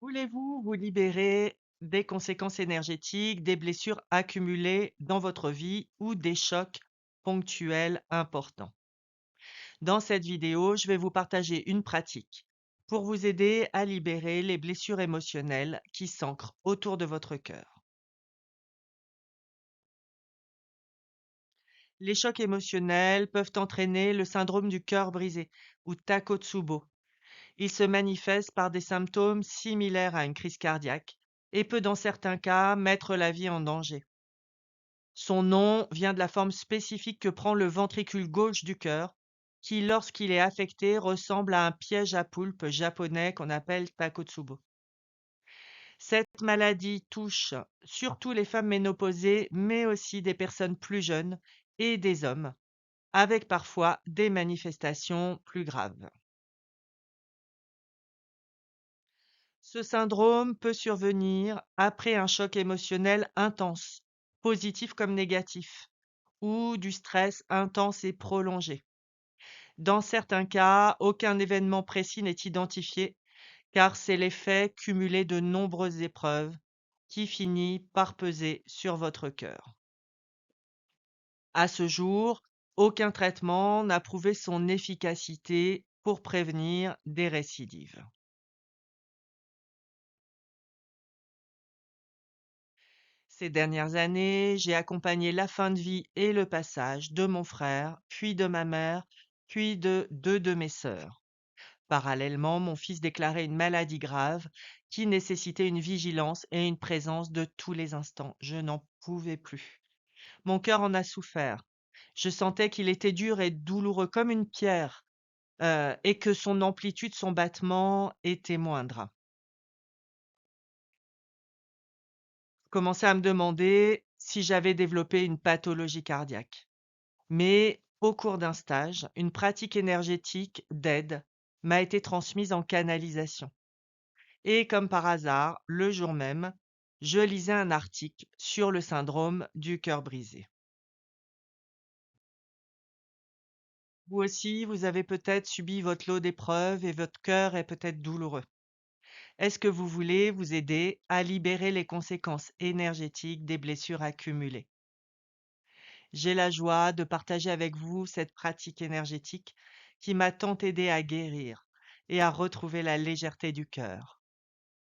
Voulez-vous vous libérer des conséquences énergétiques, des blessures accumulées dans votre vie ou des chocs ponctuels importants? Dans cette vidéo, je vais vous partager une pratique pour vous aider à libérer les blessures émotionnelles qui s'ancrent autour de votre cœur. Les chocs émotionnels peuvent entraîner le syndrome du cœur brisé ou Takotsubo. Il se manifeste par des symptômes similaires à une crise cardiaque et peut dans certains cas mettre la vie en danger. Son nom vient de la forme spécifique que prend le ventricule gauche du cœur, qui, lorsqu'il est affecté, ressemble à un piège à poulpe japonais qu'on appelle Takotsubo. Cette maladie touche surtout les femmes ménopausées, mais aussi des personnes plus jeunes et des hommes, avec parfois des manifestations plus graves. Ce syndrome peut survenir après un choc émotionnel intense, positif comme négatif, ou du stress intense et prolongé. Dans certains cas, aucun événement précis n'est identifié, car c'est l'effet cumulé de nombreuses épreuves qui finit par peser sur votre cœur. À ce jour, aucun traitement n'a prouvé son efficacité pour prévenir des récidives. Ces dernières années, j'ai accompagné la fin de vie et le passage de mon frère, puis de ma mère, puis de deux de mes sœurs. Parallèlement, mon fils déclarait une maladie grave qui nécessitait une vigilance et une présence de tous les instants. Je n'en pouvais plus. Mon cœur en a souffert. Je sentais qu'il était dur et douloureux comme une pierre, et que son amplitude, son battement était moindre. Je commençais à me demander si j'avais développé une pathologie cardiaque. Mais au cours d'un stage, une pratique énergétique d'aide m'a été transmise en canalisation. Et comme par hasard, le jour même, je lisais un article sur le syndrome du cœur brisé. Vous aussi, vous avez peut-être subi votre lot d'épreuves et votre cœur est peut-être douloureux. Est-ce que vous voulez vous aider à libérer les conséquences énergétiques des blessures accumulées? J'ai la joie de partager avec vous cette pratique énergétique qui m'a tant aidé à guérir et à retrouver la légèreté du cœur.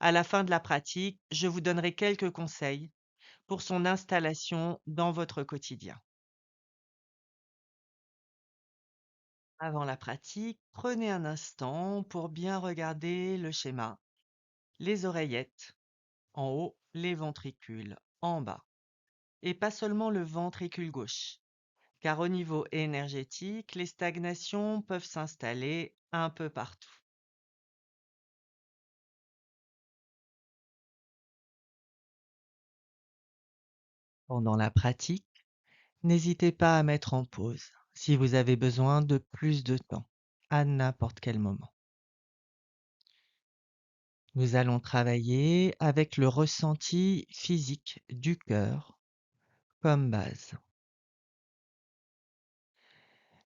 À la fin de la pratique, je vous donnerai quelques conseils pour son installation dans votre quotidien. Avant la pratique, prenez un instant pour bien regarder le schéma. Les oreillettes en haut, les ventricules en bas. Et pas seulement le ventricule gauche, car au niveau énergétique, les stagnations peuvent s'installer un peu partout. Pendant la pratique, n'hésitez pas à mettre en pause si vous avez besoin de plus de temps, à n'importe quel moment. Nous allons travailler avec le ressenti physique du cœur comme base.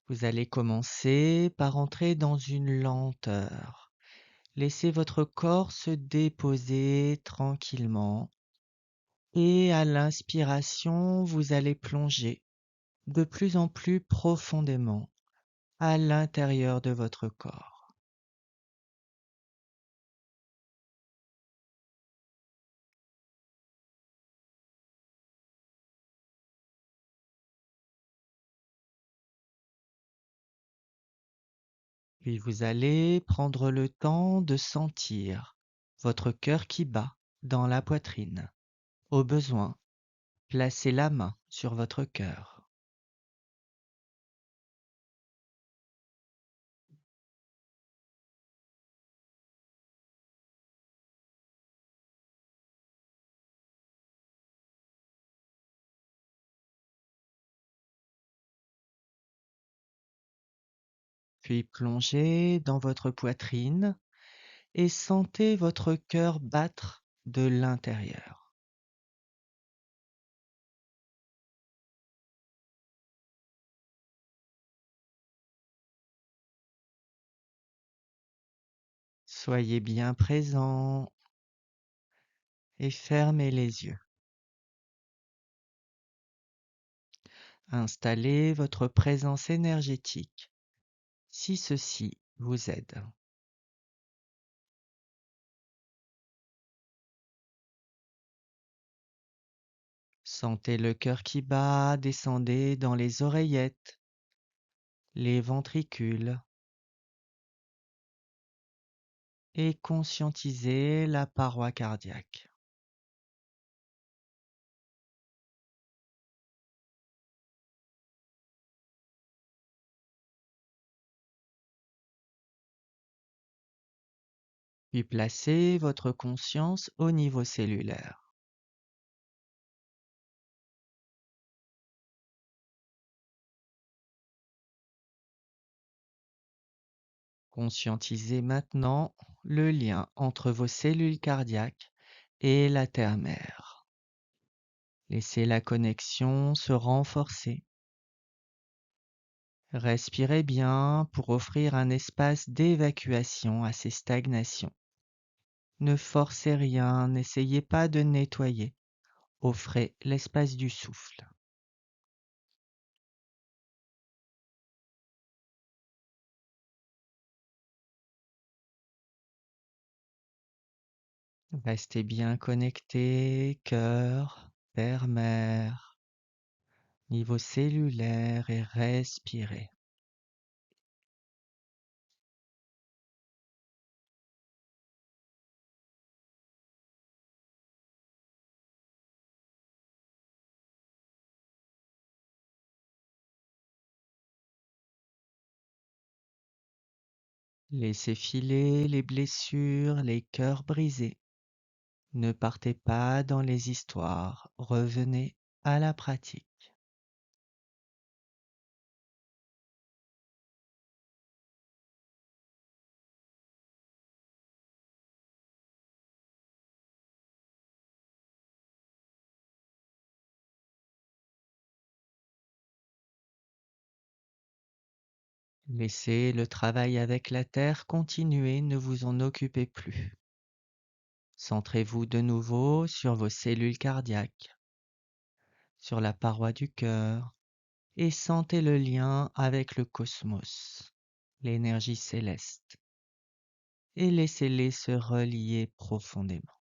Vous allez commencer par entrer dans une lenteur. Laissez votre corps se déposer tranquillement et à l'inspiration, vous allez plonger de plus en plus profondément à l'intérieur de votre corps. Puis vous allez prendre le temps de sentir votre cœur qui bat dans la poitrine. Au besoin, placez la main sur votre cœur. Puis plongez dans votre poitrine et sentez votre cœur battre de l'intérieur. Soyez bien présent et fermez les yeux. Installez votre présence énergétique si ceci vous aide. Sentez le cœur qui bat, descendez dans les oreillettes, les ventricules et conscientisez la paroi cardiaque. Puis placez votre conscience au niveau cellulaire. Conscientisez maintenant le lien entre vos cellules cardiaques et la terre-mère. Laissez la connexion se renforcer. Respirez bien pour offrir un espace d'évacuation à ces stagnations. Ne forcez rien, n'essayez pas de nettoyer. Offrez l'espace du souffle. Restez bien connecté, cœur, terre-mère, niveau cellulaire et respirez. Laissez filer les blessures, les cœurs brisés. Ne partez pas dans les histoires, revenez à la pratique. Laissez le travail avec la terre continuer, ne vous en occupez plus. Centrez-vous de nouveau sur vos cellules cardiaques, sur la paroi du cœur, et sentez le lien avec le cosmos, l'énergie céleste, et laissez-les se relier profondément.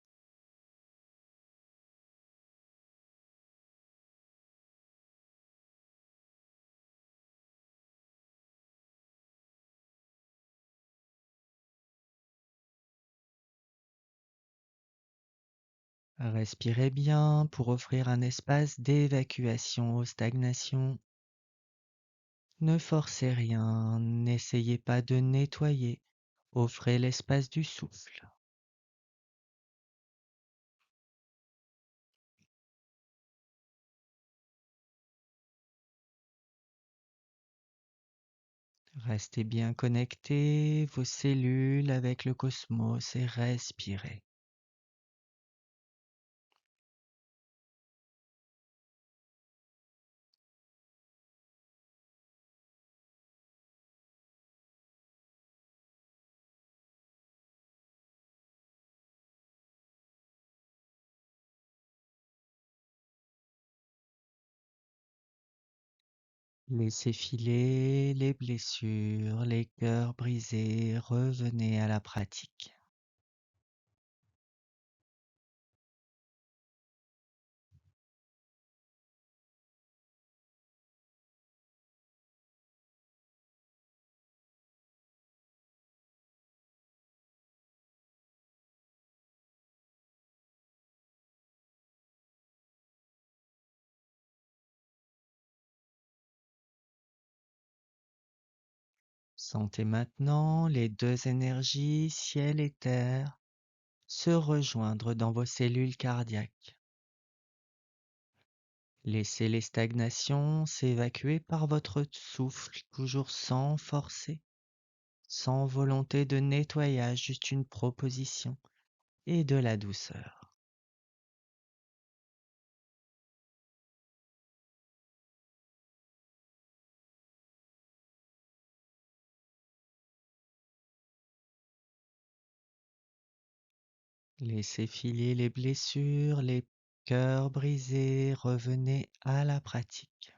Respirez bien pour offrir un espace d'évacuation aux stagnations. Ne forcez rien, n'essayez pas de nettoyer, offrez l'espace du souffle. Restez bien connectés, vos cellules avec le cosmos et respirez. Laissez filer les blessures, les cœurs brisés, revenez à la pratique. Sentez maintenant les deux énergies, ciel et terre, se rejoindre dans vos cellules cardiaques. Laissez les stagnations s'évacuer par votre souffle, toujours sans forcer, sans volonté de nettoyage, juste une proposition et de la douceur. Laissez filer les blessures, les cœurs brisés, revenez à la pratique.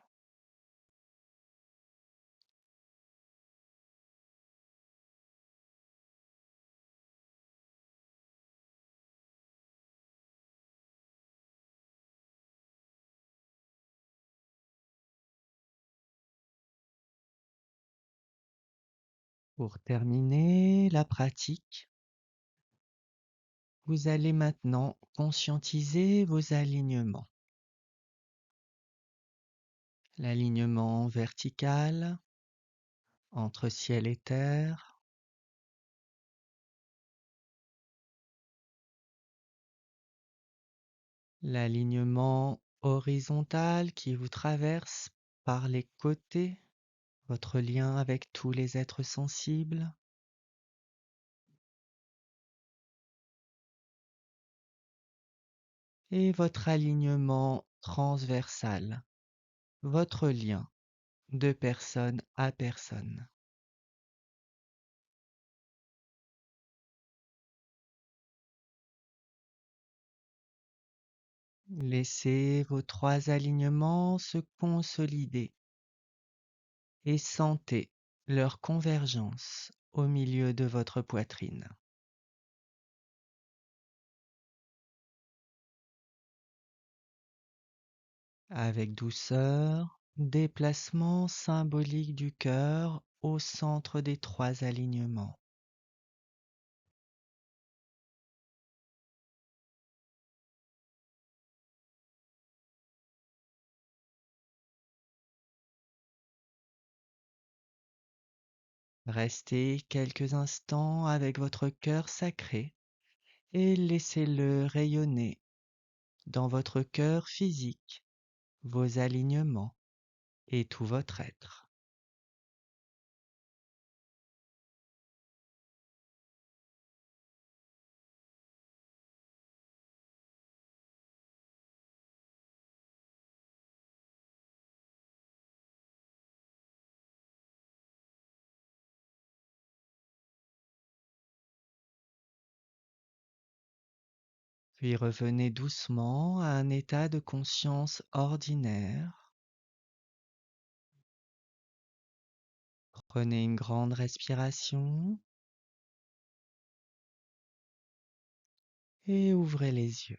Pour terminer la pratique, vous allez maintenant conscientiser vos alignements. L'alignement vertical entre ciel et terre, l'alignement horizontal qui vous traverse par les côtés, votre lien avec tous les êtres sensibles, et votre alignement transversal, votre lien de personne à personne. Laissez vos trois alignements se consolider et sentez leur convergence au milieu de votre poitrine. Avec douceur, déplacement symbolique du cœur au centre des trois alignements. Restez quelques instants avec votre cœur sacré et laissez-le rayonner dans votre cœur physique, vos alignements et tout votre être. Puis revenez doucement à un état de conscience ordinaire. Prenez une grande respiration et ouvrez les yeux.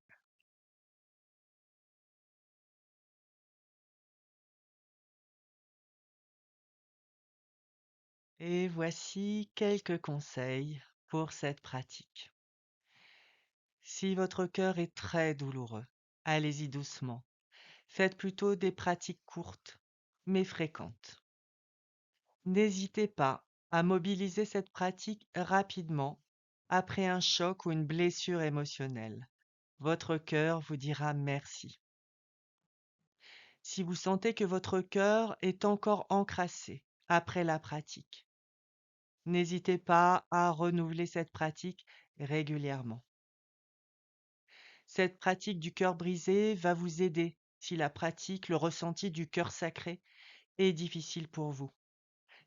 Et voici quelques conseils pour cette pratique. Si votre cœur est très douloureux, allez-y doucement. Faites plutôt des pratiques courtes, mais fréquentes. N'hésitez pas à mobiliser cette pratique rapidement après un choc ou une blessure émotionnelle. Votre cœur vous dira merci. Si vous sentez que votre cœur est encore encrassé après la pratique, n'hésitez pas à renouveler cette pratique régulièrement. Cette pratique du cœur brisé va vous aider si la pratique, le ressenti du cœur sacré est difficile pour vous.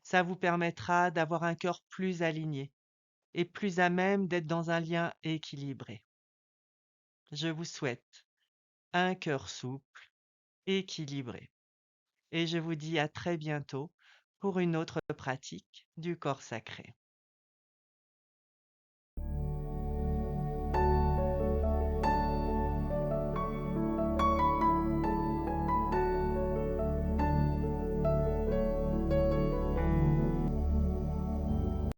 Ça vous permettra d'avoir un cœur plus aligné et plus à même d'être dans un lien équilibré. Je vous souhaite un cœur souple, équilibré. Et je vous dis à très bientôt pour une autre pratique du corps sacré.